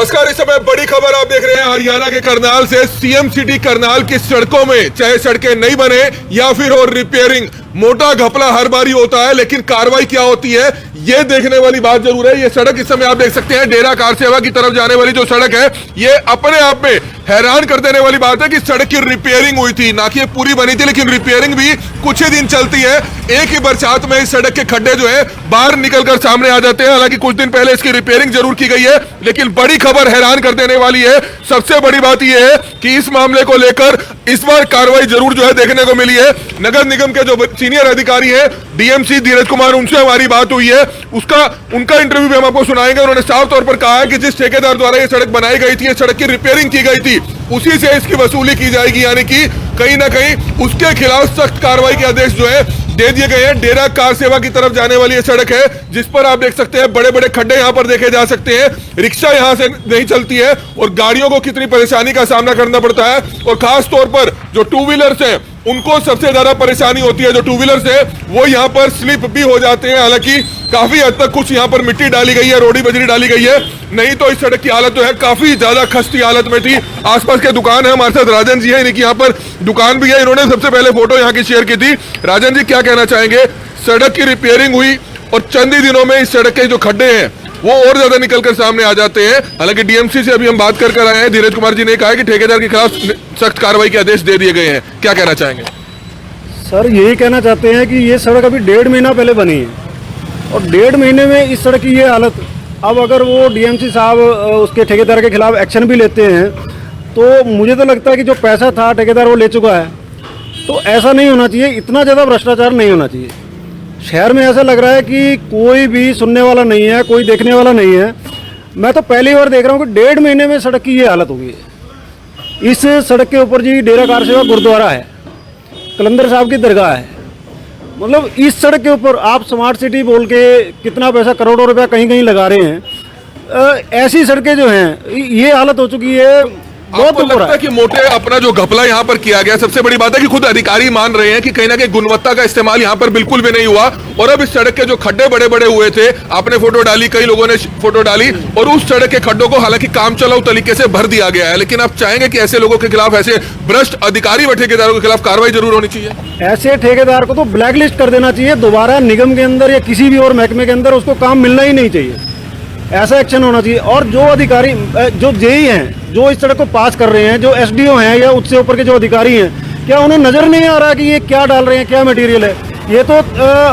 नमस्कार। इस समय बड़ी खबर आप देख रहे हैं हरियाणा के करनाल से। सीएम सिटी करनाल की सड़कों में चाहे सड़कें नहीं बने या फिर हो रिपेयरिंग, मोटा घपला हर बारी होता है, लेकिन कार्रवाई क्या होती है ये देखने वाली बात जरूर है। ये सड़क इस समय आप देख सकते हैं डेरा कार सेवा की तरफ जाने वाली जो सड़क है, ये अपने आप में हैरान कर देने वाली बात है कि सड़क की रिपेयरिंग हुई थी, ना कि ये पूरी बनी थी, लेकिन रिपेयरिंग भी कुछ ही दिन चलती है। एक ही बरसात में इस सड़क के खड्डे जो है बाहर निकलकर सामने आ जाते हैं। हालांकि कुछ दिन पहले इसकी रिपेयरिंग जरूर की गई है, लेकिन बड़ी खबर हैरान कर देने वाली है। सबसे बड़ी बात यह है कि इस मामले को लेकर इस बार कार्रवाई जरूर जो है देखने को मिली है। नगर निगम के जो सीनियर अधिकारी हैं डीएमसी धीरज कुमार, उनसे हमारी बात हुई है, उनका इंटरव्यू भी हम आपको सुनाएंगे। उन्होंने साफ तौर पर कहा है कि जिस ठेकेदार द्वारा ये सड़क बनाई गई थी, ये सड़क की रिपेयरिंग की गई थी, उसी से इसकी वसूली की जाएगी, यानी कि कहीं ना कहीं उसके खिलाफ सख्त कार्रवाई के आदेश जो है दे दिए गए हैं। डेरा कार सेवा की तरफ जाने वाली ये सड़क है, जिस पर आप देख सकते हैं बड़े बड़े खड्डे यहाँ पर देखे जा सकते हैं। रिक्शा यहाँ से नहीं चलती है और गाड़ियों को कितनी परेशानी का सामना करना पड़ता है, और खास तौर पर जो टू व्हीलर्स हैं उनको सबसे ज्यादा परेशानी होती है। जो टू व्हीलर्स है वो यहाँ पर स्लिप भी हो जाते हैं। हालांकि काफी हद तक कुछ यहाँ पर मिट्टी डाली गई है, रोडी बजरी डाली गई है, नहीं तो इस सड़क की हालत जो है काफी ज्यादा खस्ती हालत में थी। आसपास के दुकान है, हमारे साथ राजन जी है, इनकी यहाँ पर दुकान भी है। इन्होंने सबसे पहले फोटो यहाँ की शेयर की थी। राजन जी, क्या कहना चाहेंगे? सड़क की रिपेयरिंग हुई और चंद ही दिनों में इस सड़क के जो खड्डे हैं वो और ज्यादा निकलकर सामने आ जाते हैं। हालांकि डीएमसी से अभी हम बात कर आए हैं, धीरज कुमार जी ने कहा कि ठेकेदार के खिलाफ सख्त कार्रवाई के आदेश दे दिए गए हैं। क्या कहना चाहेंगे? सर, यही कहना चाहते हैं कि ये सड़क अभी 1.5 महीना पहले बनी है और 1.5 महीने में इस सड़क की ये हालत। अब अगर वो डीएमसी साहब उसके ठेकेदार के खिलाफ एक्शन भी लेते हैं तो मुझे तो लगता है कि जो पैसा था ठेकेदार वो ले चुका है। तो ऐसा नहीं होना चाहिए, इतना ज़्यादा भ्रष्टाचार नहीं होना चाहिए। शहर में ऐसा लग रहा है कि कोई भी सुनने वाला नहीं है, कोई देखने वाला नहीं है। मैं तो पहली बार देख रहा हूँ कि 1.5 महीने में सड़क की ये हालत हो गई है। इस सड़क के ऊपर जी डेरा कार सेवा गुरुद्वारा है, कलंदर साहब की दरगाह है। मतलब इस सड़क के ऊपर आप स्मार्ट सिटी बोल के कितना पैसा, करोड़ों रुपया कहीं कहीं लगा रहे हैं। ऐसी सड़कें जो हैं ये हालत हो चुकी है। बहुत लगता है कि मोटे अपना जो घपला यहाँ पर किया गया, सबसे बड़ी बात है कि खुद अधिकारी मान रहे हैं कि कहीं ना कहीं गुणवत्ता का इस्तेमाल यहाँ पर बिल्कुल भी नहीं हुआ। और अब इस सड़क के जो खड्डे बड़े बड़े हुए थे, आपने फोटो डाली, कई लोगों ने फोटो डाली, और उस सड़क के खड्डों को हालांकि काम चलाऊ तरीके से भर दिया गया है। लेकिन आप चाहेंगे कि ऐसे लोगों के खिलाफ, ऐसे भ्रष्ट अधिकारी व ठेकेदारों के खिलाफ कार्रवाई जरूर होनी चाहिए। ऐसे ठेकेदार को तो ब्लैक लिस्ट कर देना चाहिए, दोबारा निगम के अंदर या किसी भी और महकमे के अंदर उसको काम मिलना ही नहीं चाहिए। ऐसा एक्शन होना चाहिए। और जो अधिकारी, जो जेई हैं, जो इस सड़क को पास कर रहे हैं, जो एसडीओ हैं या उससे ऊपर के जो अधिकारी हैं, क्या उन्हें नजर नहीं आ रहा कि ये क्या डाल रहे हैं, क्या मटेरियल है? ये तो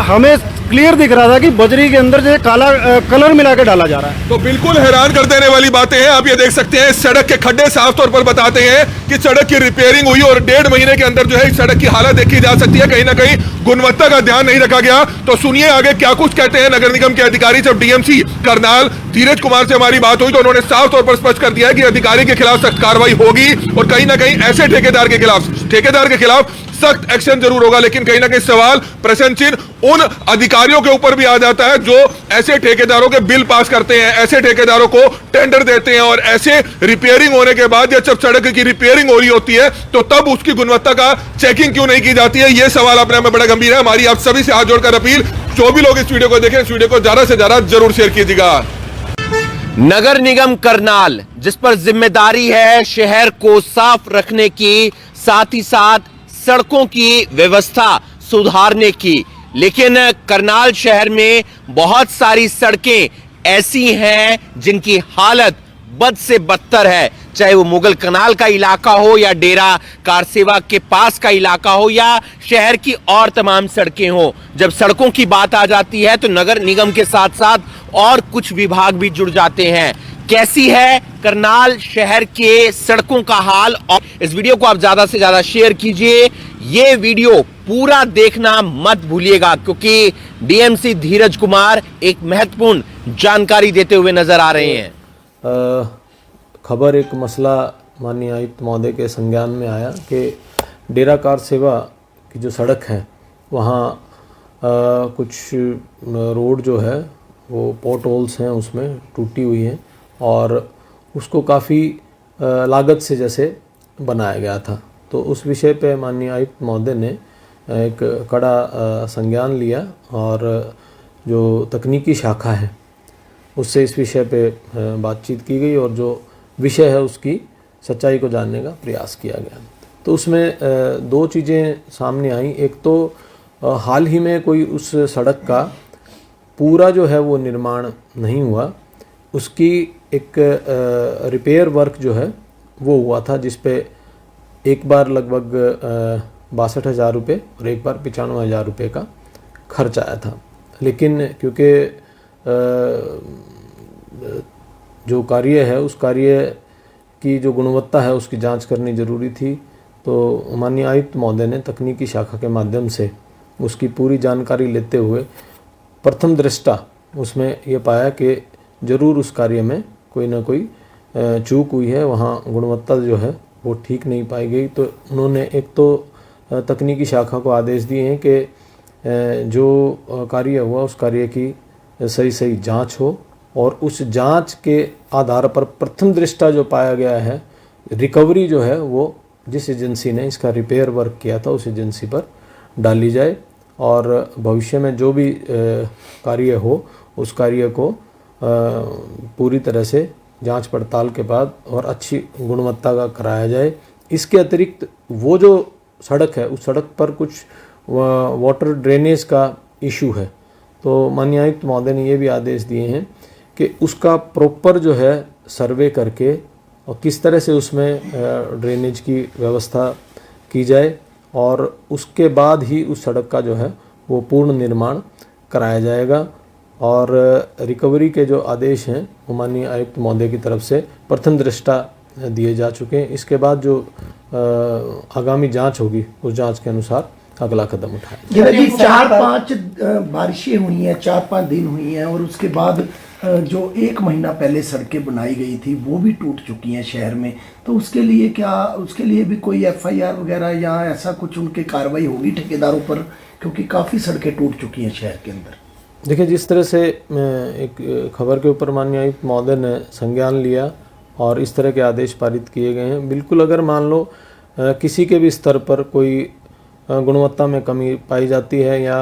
हमें क्लियर दिख रहा था कि बजरी के अंदर जो काला कलर मिला के डाला जा रहा है। तो बिल्कुल हैरान कर देने वाली बातें हैं। आप ये देख सकते हैं सड़क के खड्डे साफ तौर पर बताते हैं कि सड़क की रिपेयरिंग हुई और 1.5 महीने के अंदर जो है इस सड़क की हालत देखी जा सकती है। कहीं ना कहीं गुणवत्ता का ध्यान नहीं रखा गया। तो सुनिए आगे क्या कुछ कहते हैं नगर निगम के अधिकारी। जब डीएमसी करनाल धीरज कुमार से हमारी बात हुई तो उन्होंने साफ तौर पर स्पष्ट कर दिया है कि अधिकारी के खिलाफ सख्त कार्रवाई होगी और कहीं ना कहीं ऐसे ठेकेदार के खिलाफ सख्त एक्शन जरूर होगा। लेकिन कहीं ना कहीं सवाल, प्रश्न चिन्ह उन अधिकारियों के ऊपर भी आ जाता है जो ऐसे ठेकेदारों के बिल पास करते हैं, ऐसे ठेकेदारों को टेंडर देते हैं, और ऐसे रिपेयरिंग होने के बाद या जब सड़क की रिपेयरिंग हो रही होती है तो तब उसकी गुणवत्ता का चेकिंग क्यों नहीं की जाती है। यह सवाल अपने में बड़ा गंभीर है। हमारी आप सभी से हाथ जोड़कर अपील, जो भी लोग इस वीडियो को देखें, इस वीडियो को ज्यादा से ज्यादा जरूर शेयर कीजिएगा। नगर निगम करनाल, जिस पर जिम्मेदारी है शहर को साफ रखने की, साथ ही साथ सड़कों की व्यवस्था सुधारने की, लेकिन करनाल शहर में बहुत सारी सड़कें ऐसी हैं जिनकी हालत बद से बदतर है। चाहे वो मुगल कनाल का इलाका हो या डेरा कार सेवा के पास का इलाका हो या शहर की और तमाम सड़कें हो। जब सड़कों की बात आ जाती है तो नगर निगम के साथ साथ और कुछ विभाग भी जुड़ जाते हैं। कैसी है करनाल शहर के सड़कों का हाल? और इस वीडियो को आप ज्यादा से ज्यादा शेयर कीजिए। ये वीडियो पूरा देखना मत भूलिएगा, क्योंकि डीएमसी धीरज कुमार एक महत्वपूर्ण जानकारी देते हुए नजर आ रहे हैं। खबर, एक मसला माननीय आयुक्त महोदय के संज्ञान में आया कि डेरा कार सेवा की जो सड़क है वहाँ कुछ रोड जो है वो पॉट होल्स हैं, उसमें टूटी हुई हैं और उसको काफ़ी लागत से जैसे बनाया गया था। तो उस विषय पे माननीय आयुक्त महोदय ने एक कड़ा संज्ञान लिया और जो तकनीकी शाखा है उससे इस विषय पे बातचीत की गई और जो विषय है उसकी सच्चाई को जानने का प्रयास किया गया। तो उसमें दो चीज़ें सामने आई। एक तो हाल ही में कोई उस सड़क का पूरा जो है वो निर्माण नहीं हुआ, उसकी एक रिपेयर वर्क जो है वो हुआ था, जिस पे एक बार लगभग 62,000 रुपये और एक बार 95,000 रुपये का खर्च आया था। लेकिन क्योंकि जो कार्य है उस कार्य की जो गुणवत्ता है उसकी जांच करनी ज़रूरी थी, तो माननीय आयुक्त महोदय ने तकनीकी शाखा के माध्यम से उसकी पूरी जानकारी लेते हुए प्रथम दृष्टा उसमें ये पाया कि ज़रूर उस कार्य में कोई ना कोई चूक हुई है, वहाँ गुणवत्ता जो है वो ठीक नहीं पाई गई। तो उन्होंने एक तो तकनीकी शाखा को आदेश दिए हैं कि जो कार्य हुआ उस कार्य की सही जांच हो और उस जांच के आधार पर प्रथम दृष्टा जो पाया गया है रिकवरी जो है वो जिस एजेंसी ने इसका रिपेयर वर्क किया था उस एजेंसी पर डाली जाए और भविष्य में जो भी कार्य हो उस कार्य को पूरी तरह से जांच पड़ताल के बाद और अच्छी गुणवत्ता का कराया जाए। इसके अतिरिक्त वो जो सड़क है उस सड़क पर कुछ वाटर ड्रेनेज का इशू है, तो माननीय आयुक्त महोदय ने ये भी आदेश दिए हैं कि उसका प्रॉपर जो है सर्वे करके और किस तरह से उसमें ड्रेनेज की व्यवस्था की जाए और उसके बाद ही उस सड़क का जो है वो पूर्ण निर्माण कराया जाएगा। और रिकवरी के जो आदेश हैं वो माननीय आयुक्त महोदय की तरफ से प्रथम दृष्टा दिए जा चुके हैं। इसके बाद जो आगामी जांच होगी उस जांच के अनुसार अगला कदम उठाएंगे। जी 4-5 बारिशें हुई हैं, 4-5 दिन हुई हैं और उसके बाद जो 1 महीना पहले सड़कें बनाई गई थी वो भी टूट चुकी हैं शहर में, तो उसके लिए भी कोई FIR वगैरह या ऐसा कुछ उनकी कार्रवाई होगी ठेकेदारों पर, क्योंकि काफ़ी सड़कें टूट चुकी हैं शहर के अंदर। देखिए, जिस तरह से एक खबर के ऊपर माननीय आयुक्त महोदय ने संज्ञान लिया और इस तरह के आदेश पारित किए गए हैं, बिल्कुल अगर मान लो किसी के भी स्तर पर कोई गुणवत्ता में कमी पाई जाती है या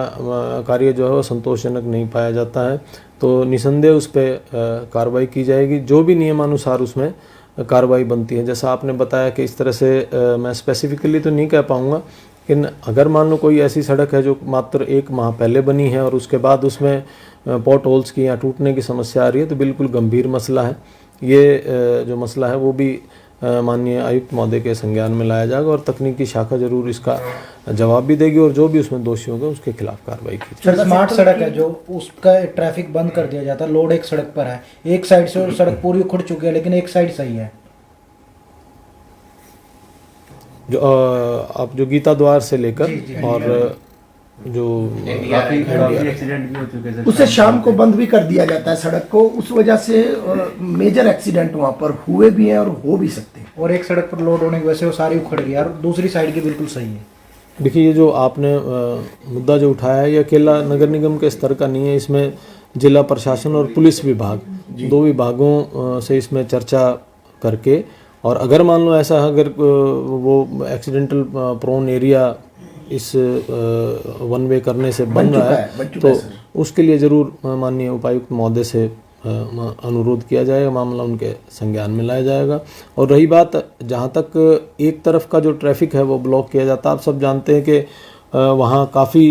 कार्य जो है वो संतोषजनक नहीं पाया जाता है तो निसंदेह उस पर कार्रवाई की जाएगी, जो भी नियमानुसार उसमें कार्रवाई बनती है। जैसा आपने बताया कि इस तरह से मैं स्पेसिफिकली तो नहीं कह पाऊँगा, लेकिन अगर मान लो कोई ऐसी सड़क है जो मात्र 1 माह पहले बनी है और उसके बाद उसमें पॉट होल्स की या टूटने की समस्या आ रही है तो बिल्कुल गंभीर मसला है। ये जो मसला है वो भी माननीय आयुक्त महोदय के संज्ञान में लाया जाएगा और तकनीकी शाखा जरूर इसका जवाब भी देगी और जो भी उसमें दोषी होगा उसके खिलाफ कार्रवाई की जाएगी। सर, स्मार्ट सड़क है जो उसका ट्रैफिक बंद कर दिया जाता है, लोड एक सड़क पर है, एक साइड से सड़क पूरी उखड़ चुकी है लेकिन एक साइड सही है। जो आप जो गीता द्वार से लेकर और जो एक्सीडेंट भी हो चुके हैं, उसे शाम को बंद भी कर दिया जाता है सड़क को, उस वजह से मेजर एक्सीडेंट वहाँ पर हुए भी हैं और हो भी सकते हैं। और एक सड़क पर लोड होने की वजह से वो सारी उखड़ गई और दूसरी साइड की बिल्कुल सही है। देखिए, ये जो आपने मुद्दा जो उठाया है ये अकेला नगर निगम के स्तर का नहीं है, इसमें जिला प्रशासन और पुलिस विभाग 2 विभागों से इसमें चर्चा करके और अगर मान लो ऐसा अगर वो एक्सीडेंटल प्रोन एरिया इस वन वे करने से बन रहा है तो उसके लिए ज़रूर माननीय उपायुक्त महोदय से अनुरोध किया जाएगा, मामला उनके संज्ञान में लाया जाएगा। और रही बात जहाँ तक एक तरफ का जो ट्रैफिक है वो ब्लॉक किया जाता है, आप सब जानते हैं कि वहाँ काफ़ी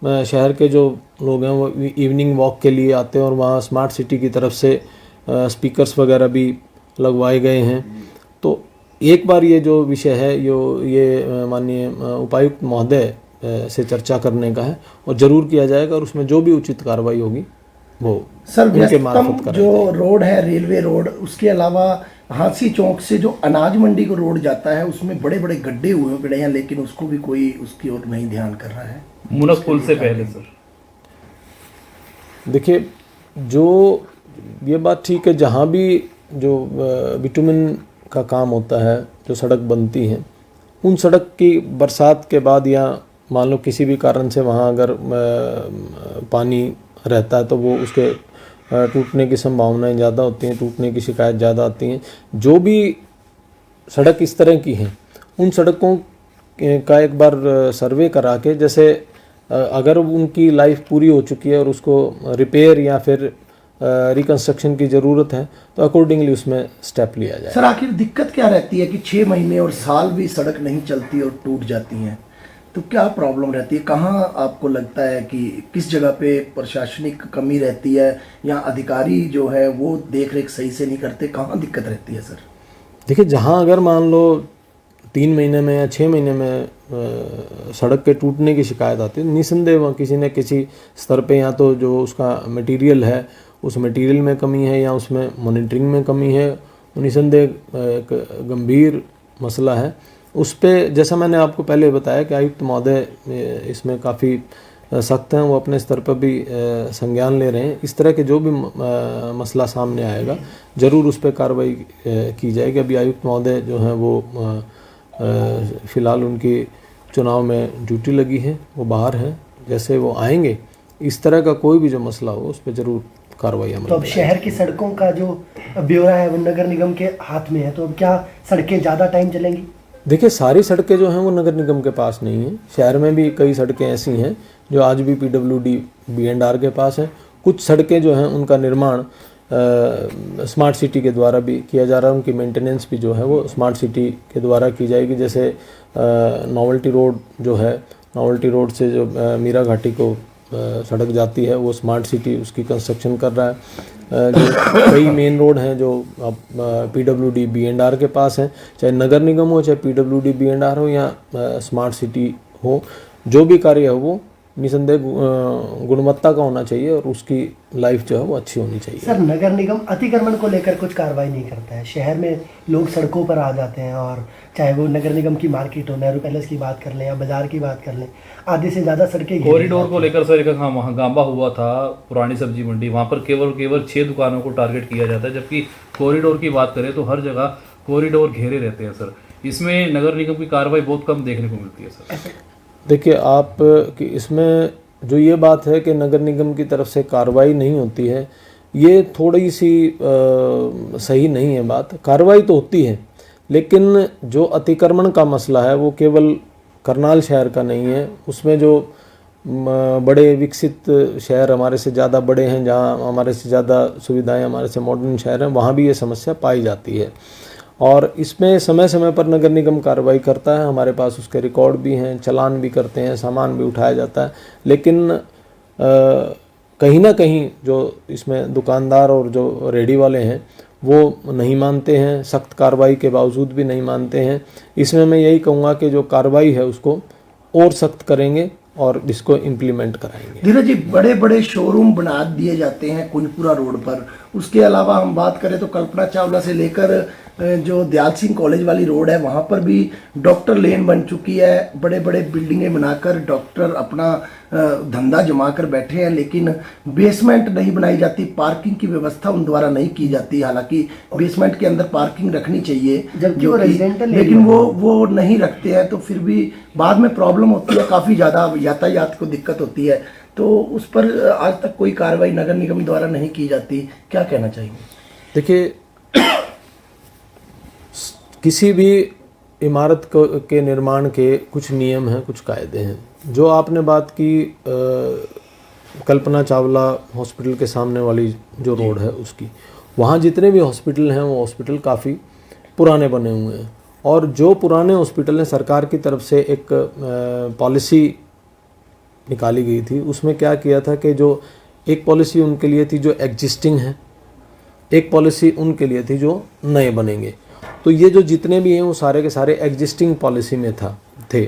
शहर के जो लोग हैं वो इवनिंग वॉक के लिए आते हैं और वहाँ स्मार्ट सिटी की तरफ से स्पीकर्स वगैरह भी लगवाए गए हैं। तो एक बार ये जो विषय है ये माननीय उपायुक्त महोदय से चर्चा करने का है और ज़रूर किया जाएगा और उसमें जो भी उचित कार्रवाई होगी वो सर व्यस्तम जो रोड है रेलवे रोड, उसके अलावा हांसी चौक से जो अनाज मंडी को रोड जाता है उसमें बड़े बड़े गड्ढे हुए पड़े हैं, लेकिन उसको भी कोई उसकी ओर नहीं ध्यान कर रहा है। मुनक पुल से पहले सर देखिए, जो ये बात ठीक है, जहाँ भी जो बिटुमिन का काम होता है, जो सड़क बनती है, उन सड़क की बरसात के बाद या मान लो किसी भी कारण से वहाँ अगर पानी रहता है तो वो उसके टूटने की संभावनाएं ज़्यादा होती हैं, टूटने की शिकायत ज़्यादा आती हैं। जो भी सड़क इस तरह की हैं उन सड़कों का एक बार सर्वे करा के, जैसे अगर उनकी लाइफ पूरी हो चुकी है और उसको रिपेयर या फिर रिकंस्ट्रक्शन की ज़रूरत है तो अकॉर्डिंगली उसमें स्टेप लिया जाए। सर आखिर दिक्कत क्या रहती है कि 6 महीने और साल भी सड़क नहीं चलती और टूट जाती हैं, तो क्या प्रॉब्लम रहती है? कहाँ आपको लगता है कि किस जगह पे प्रशासनिक कमी रहती है या अधिकारी जो है वो देख रेख सही से नहीं करते? कहाँ दिक्कत रहती है सर? देखिए, जहाँ अगर मान लो 3 महीने में या 6 महीने में सड़क के टूटने की शिकायत आती है, निसंदेह किसी न किसी स्तर पे या तो जो उसका मटेरियल है उस मटेरियल में कमी है या उसमें मॉनिटरिंग में कमी है, निसंदेह एक गंभीर मसला है। उस पे जैसा मैंने आपको पहले बताया कि आयुक्त महोदय इसमें काफ़ी सख्त हैं, वो अपने स्तर पर भी संज्ञान ले रहे हैं। इस तरह के जो भी मसला सामने आएगा ज़रूर उस पर कार्रवाई की जाएगी। अभी आयुक्त महोदय जो हैं वो फ़िलहाल उनकी चुनाव में ड्यूटी लगी है, वो बाहर हैं। जैसे वो आएंगे इस तरह का कोई भी जो मसला हो उस पर ज़रूर कार्रवाई अमल में। तो अब शहर की सड़कों का जो ब्यौरा है वो नगर निगम के हाथ में है, तो अब क्या सड़कें ज़्यादा टाइम चलेंगी? देखिए, सारी सड़कें जो हैं वो नगर निगम के पास नहीं हैं। शहर में भी कई सड़कें ऐसी हैं जो आज भी PWD B&R के पास हैं। कुछ सड़कें जो हैं उनका निर्माण स्मार्ट सिटी के द्वारा भी किया जा रहा है, उनकी मेंटेनेंस भी जो है वो स्मार्ट सिटी के द्वारा की जाएगी। जैसे नोवेल्टी रोड जो है, नोवेल्टी रोड से जो मीरा घाटी को सड़क जाती है वो स्मार्ट सिटी उसकी कंस्ट्रक्शन कर रहा है। जो कई मेन रोड हैं जो PWD B&R के पास हैं, चाहे नगर निगम हो, चाहे PWD B&R हो या स्मार्ट सिटी हो, जो भी कार्य हो वो निसंदेह गुणवत्ता का होना चाहिए और उसकी लाइफ जो है वो अच्छी होनी चाहिए। सर, नगर निगम अतिक्रमण को लेकर कुछ कार्रवाई नहीं करता है। शहर में लोग सड़कों पर आ जाते हैं और चाहे वो नगर निगम की मार्केट हो, नेहरू पैलेस की बात कर लें या बाजार की बात कर लें, आधे से ज़्यादा सड़कें कॉरिडोर को लेकर सर एक वहाँ गांबा हुआ था, पुरानी सब्जी मंडी, वहाँ पर केवल 6 दुकानों को टारगेट किया जाता है, जबकि कॉरिडोर की बात करें तो हर जगह कॉरिडोर घेरे रहते हैं सर। इसमें नगर निगम की कार्रवाई बहुत कम देखने को मिलती है सर। देखिए, आप कि इसमें जो ये बात है कि नगर निगम की तरफ से कार्रवाई नहीं होती है, ये थोड़ी सी सही नहीं है बात। कार्रवाई तो होती है, लेकिन जो अतिक्रमण का मसला है वो केवल करनाल शहर का नहीं है। उसमें जो बड़े विकसित शहर हमारे से ज़्यादा बड़े हैं, जहाँ हमारे से ज़्यादा सुविधाएं, हमारे से मॉडर्न शहर हैं, वहाँ भी ये समस्या पाई जाती है और इसमें समय समय पर नगर निगम कार्रवाई करता है। हमारे पास उसके रिकॉर्ड भी हैं, चालान भी करते हैं, सामान भी उठाया जाता है। लेकिन कहीं ना कहीं जो इसमें दुकानदार और जो रेडी वाले हैं वो नहीं मानते हैं, सख्त कार्रवाई के बावजूद भी नहीं मानते हैं। इसमें मैं यही कहूँगा कि जो कार्रवाई है उसको और सख्त करेंगे और इसको इम्प्लीमेंट कराएंगे। धीरज जी, बड़े बड़े शोरूम बना दिए जाते हैं कुंजपुरा रोड पर। उसके अलावा हम बात करें तो कल्पना चावला से लेकर जो दयाल सिंह कॉलेज वाली रोड है वहाँ पर भी डॉक्टर लेन बन चुकी है। बड़े बड़े बिल्डिंगें बनाकर डॉक्टर अपना धंधा जमा कर बैठे हैं, लेकिन बेसमेंट नहीं बनाई जाती, पार्किंग की व्यवस्था उन द्वारा नहीं की जाती। हालांकि बेसमेंट के अंदर पार्किंग रखनी चाहिए, जबकि वो रेजिडेंटल, लेकिन वो नहीं रखते हैं, तो फिर भी बाद में प्रॉब्लम होती है, काफ़ी ज़्यादा यातायात को दिक्कत होती है। तो उस पर आज तक कोई कार्रवाई नगर निगम द्वारा नहीं की जाती, क्या कहना चाहिए? देखिए, किसी भी इमारत के निर्माण के कुछ नियम हैं, कुछ कायदे हैं। जो आपने बात की कल्पना चावला हॉस्पिटल के सामने वाली जो रोड है उसकी, वहाँ जितने भी हॉस्पिटल हैं वो हॉस्पिटल काफ़ी पुराने बने हुए हैं और जो पुराने हॉस्पिटल हैं सरकार की तरफ से एक पॉलिसी निकाली गई थी। उसमें क्या किया था कि जो एक पॉलिसी उनके लिए थी जो एग्जिस्टिंग है, एक पॉलिसी उनके लिए थी जो नए बनेंगे। तो ये जो जितने भी हैं वो सारे के सारे एग्जिस्टिंग पॉलिसी में थे।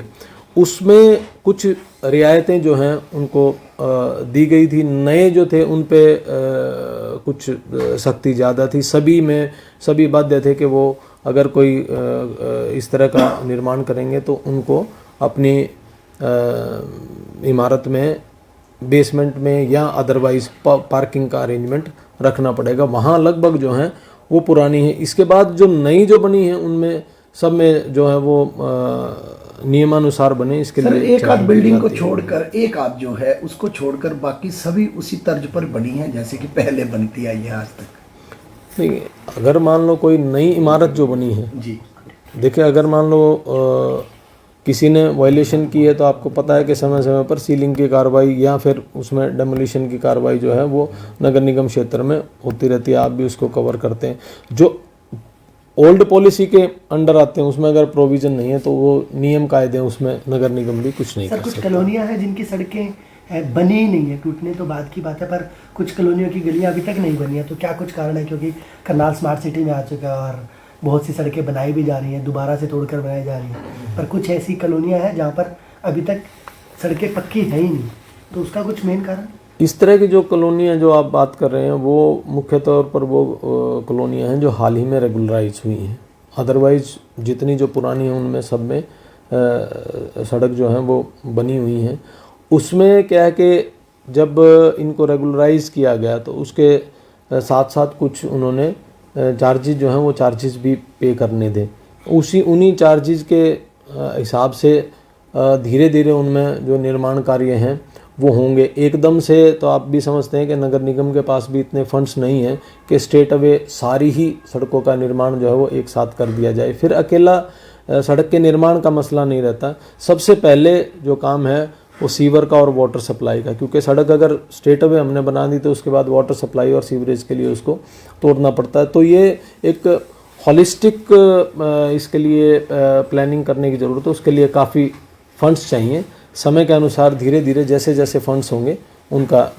उसमें कुछ रियायतें जो हैं उनको दी गई थी, नए जो थे उन पे कुछ सख्ती ज़्यादा थी। सभी बाध्य थे कि वो अगर कोई इस तरह का निर्माण करेंगे तो उनको अपनी इमारत में बेसमेंट में या अदरवाइज पार्किंग का अरेंजमेंट रखना पड़ेगा। वहाँ लगभग जो हैं वो पुरानी है। इसके बाद जो नई जो बनी है उनमें सब में जो है वो नियमानुसार बने। इसके लिए एक आध बिल्डिंग को छोड़कर, एक आध जो है उसको छोड़कर बाकी सभी उसी तर्ज पर बनी है जैसे कि पहले बनती आई है आज तक। नहीं, अगर मान लो कोई नई इमारत जो बनी है जी, देखिए, अगर मान लो किसी ने वायलेशन की है तो आपको पता है कि समय समय पर सीलिंग की कार्रवाई या फिर उसमें डेमोलिशन की कार्रवाई जो है वो नगर निगम क्षेत्र में होती रहती है। आप भी उसको कवर करते हैं। जो ओल्ड पॉलिसी के अंडर आते हैं उसमें अगर प्रोविज़न नहीं है तो वो नियम कायदे हैं, उसमें नगर निगम भी कुछ नहीं सर कर कुछ सकता। कॉलोनियाँ हैं जिनकी सड़कें बनी ही नहीं है, टूटने तो बात की बात है, पर कुछ कॉलोनियों की गलियां अभी तक नहीं बनी है। तो क्या कुछ कारण है? क्योंकि करनाल स्मार्ट सिटी में आ चुका है और बहुत सी सड़कें बनाई भी जा रही हैं, दोबारा से तोड़कर बनाई जा रही हैं, पर कुछ ऐसी कॉलोनियां हैं जहाँ पर अभी तक सड़कें पक्की है ही नहीं। तो उसका कुछ मेन कारण? इस तरह की जो कॉलोनियाँ जो आप बात कर रहे हैं वो मुख्य तौर पर वो कॉलोनियाँ हैं जो हाल ही में रेगुलराइज हुई हैं। अदरवाइज जितनी जो पुरानी हैं उनमें सब में सड़क जो हैं वो बनी हुई हैं। उसमें क्या है कि जब इनको रेगुलराइज किया गया तो उसके साथ साथ कुछ उन्होंने चार्जेस जो हैं वो चार्जेस भी पे करने थे। उन्हीं चार्जेस के हिसाब से धीरे धीरे उनमें जो निर्माण कार्य हैं वो होंगे। एकदम से तो आप भी समझते हैं कि नगर निगम के पास भी इतने फंड्स नहीं हैं कि स्ट्रेट अवे सारी ही सड़कों का निर्माण जो है वो एक साथ कर दिया जाए। फिर अकेला सड़क के निर्माण का मसला नहीं रहता। सबसे पहले जो काम है वो सीवर का और वाटर सप्लाई का, क्योंकि सड़क अगर स्ट्रेट अवे हमने बना दी तो उसके बाद वाटर सप्लाई और सीवरेज के लिए उसको तोड़ना पड़ता है। तो ये एक हॉलिस्टिक इसके लिए प्लानिंग करने की ज़रूरत है। उसके लिए काफ़ी फंड्स चाहिए। समय के अनुसार धीरे धीरे जैसे जैसे फंड्स होंगे उनका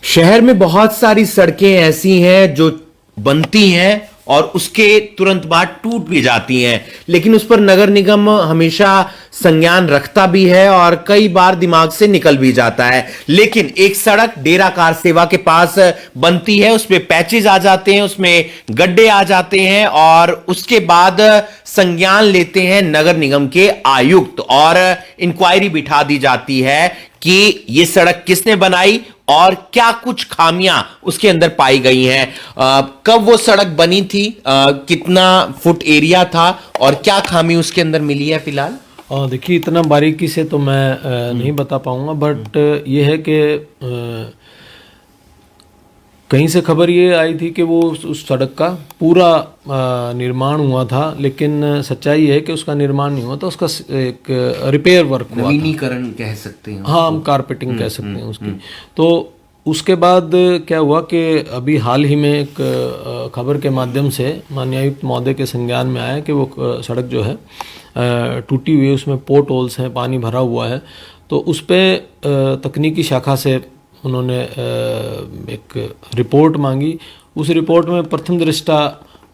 शहर में बहुत सारी सड़कें ऐसी हैं जो बनती हैं और उसके तुरंत बाद टूट भी जाती हैं, लेकिन उस पर नगर निगम हमेशा संज्ञान रखता भी है और कई बार दिमाग से निकल भी जाता है। लेकिन एक सड़क डेरा कार सेवा के पास बनती है, उसमें पैचेज आ जाते हैं, उसमें गड्ढे आ जाते हैं और उसके बाद संज्ञान लेते हैं नगर निगम के आयुक्त और इंक्वायरी बिठा दी जाती है कि ये सड़क किसने बनाई और क्या कुछ खामियां उसके अंदर पाई गई हैं। कब वो सड़क बनी थी, कितना फुट एरिया था और क्या खामी उसके अंदर मिली है फिलहाल? देखिए इतना बारीकी से तो मैं नहीं बता पाऊंगा, बट ये है कि कहीं से खबर ये आई थी कि वो उस सड़क का पूरा निर्माण हुआ था, लेकिन सच्चाई है कि उसका निर्माण नहीं हुआ था, उसका एक रिपेयर वर्क हुआ था। नवीनीकरण कह सकते हैं, हाँ हम कारपेटिंग कह सकते हैं उसकी। तो उसके बाद क्या हुआ कि अभी हाल ही में एक खबर के माध्यम से माननीय आयुक्त महोदय के संज्ञान में आया कि वो सड़क जो है टूटी हुई है, उसमें पोर्ट होल्स हैं, पानी भरा हुआ है। तो उस पर तकनीकी शाखा से उन्होंने एक रिपोर्ट मांगी। उस रिपोर्ट में प्रथम दृष्टा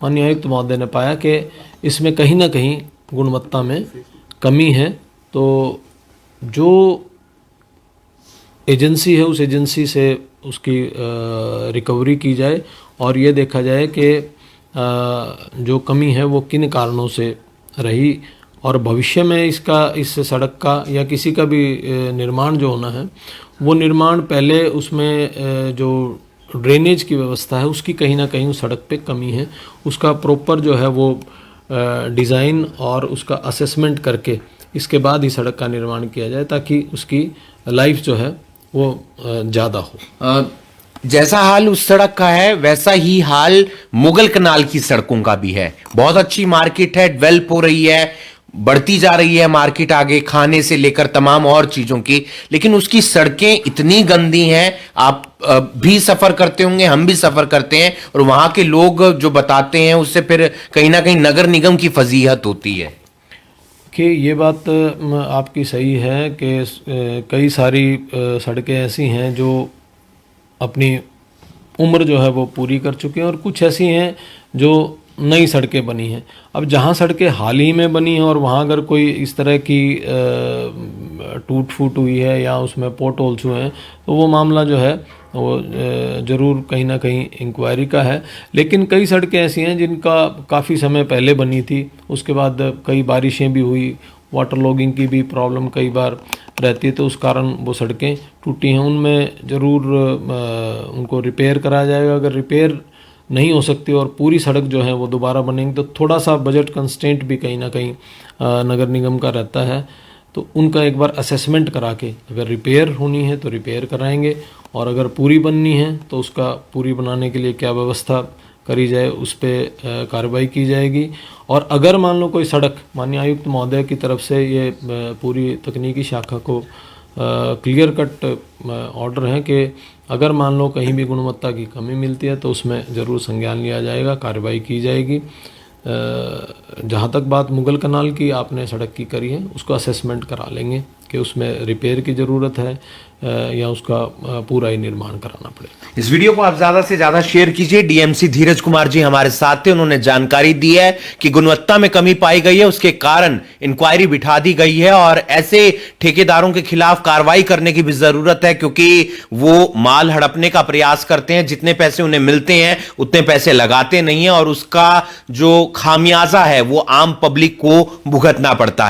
माननीय आयुक्त महोदय ने पाया कि इसमें कहीं ना कहीं गुणवत्ता में कमी है। तो जो एजेंसी है उस एजेंसी से उसकी रिकवरी की जाए और ये देखा जाए कि जो कमी है वो किन कारणों से रही और भविष्य में इस सड़क का या किसी का भी निर्माण जो होना है वो निर्माण पहले उसमें जो ड्रेनेज की व्यवस्था है उसकी कहीं ना कहीं उस सड़क पे कमी है, उसका प्रॉपर जो है वो डिज़ाइन और उसका असेसमेंट करके इसके बाद ही सड़क का निर्माण किया जाए ताकि उसकी लाइफ जो है वो ज़्यादा हो। जैसा हाल उस सड़क का है वैसा ही हाल मुगल कनाल की सड़कों का भी है। बहुत अच्छी मार्केट है, डेवलप हो रही है, बढ़ती जा रही है मार्केट आगे, खाने से लेकर तमाम और चीजों की, लेकिन उसकी सड़कें इतनी गंदी हैं। आप भी सफर करते होंगे, हम भी सफर करते हैं और वहां के लोग जो बताते हैं उससे फिर कहीं ना कहीं नगर निगम की फजीहत होती है। कि ये बात आपकी सही है कि कई सारी सड़कें ऐसी हैं जो अपनी उम्र जो है वो पूरी कर चुकी हैं और कुछ ऐसी हैं जो नई सड़कें बनी हैं। अब जहाँ सड़कें हाल ही में बनी हैं और वहाँ अगर कोई इस तरह की टूट फूट हुई है या उसमें पोर्ट होल्स हुए हैं तो वो मामला जो है वो ज़रूर कहीं ना कहीं इंक्वायरी का है। लेकिन कई सड़कें ऐसी हैं जिनका काफ़ी समय पहले बनी थी, उसके बाद कई बारिशें भी हुई, वाटर लॉगिंग की भी प्रॉब्लम कई बार रहती है, तो उस कारण वो सड़कें टूटी हैं। उनमें ज़रूर उनको रिपेयर कराया जाएगा। अगर रिपेयर नहीं हो सकती और पूरी सड़क जो है वो दोबारा बनेंगी तो थोड़ा सा बजट कंस्ट्रेंट भी कहीं ना कहीं नगर निगम का रहता है। तो उनका एक बार असेसमेंट करा के अगर रिपेयर होनी है तो रिपेयर कराएंगे और अगर पूरी बननी है तो उसका पूरी बनाने के लिए क्या व्यवस्था करी जाए, उस पर कार्रवाई की जाएगी। और अगर मान लो कोई सड़क, माननीय आयुक्त महोदय की तरफ से ये पूरी तकनीकी शाखा को क्लियर कट ऑर्डर है कि अगर मान लो कहीं भी गुणवत्ता की कमी मिलती है तो उसमें ज़रूर संज्ञान लिया जाएगा, कार्रवाई की जाएगी। जहाँ तक बात मुगल कनाल की आपने सड़क की करी है, उसको असेसमेंट करा लेंगे कि उसमें रिपेयर की ज़रूरत है या उसका पूरा ही निर्माण कराना पड़ेगा। इस वीडियो को आप ज्यादा से ज्यादा शेयर कीजिए। डीएमसी धीरज कुमार जी हमारे साथ थे, उन्होंने जानकारी दी है कि गुणवत्ता में कमी पाई गई है, उसके कारण इंक्वायरी बिठा दी गई है और ऐसे ठेकेदारों के खिलाफ कार्रवाई करने की भी जरूरत है, क्योंकि वो माल हड़पने का प्रयास करते हैं, जितने पैसे उन्हें मिलते हैं उतने पैसे लगाते नहीं है और उसका जो खामियाजा है वो आम पब्लिक को भुगतना पड़ता है।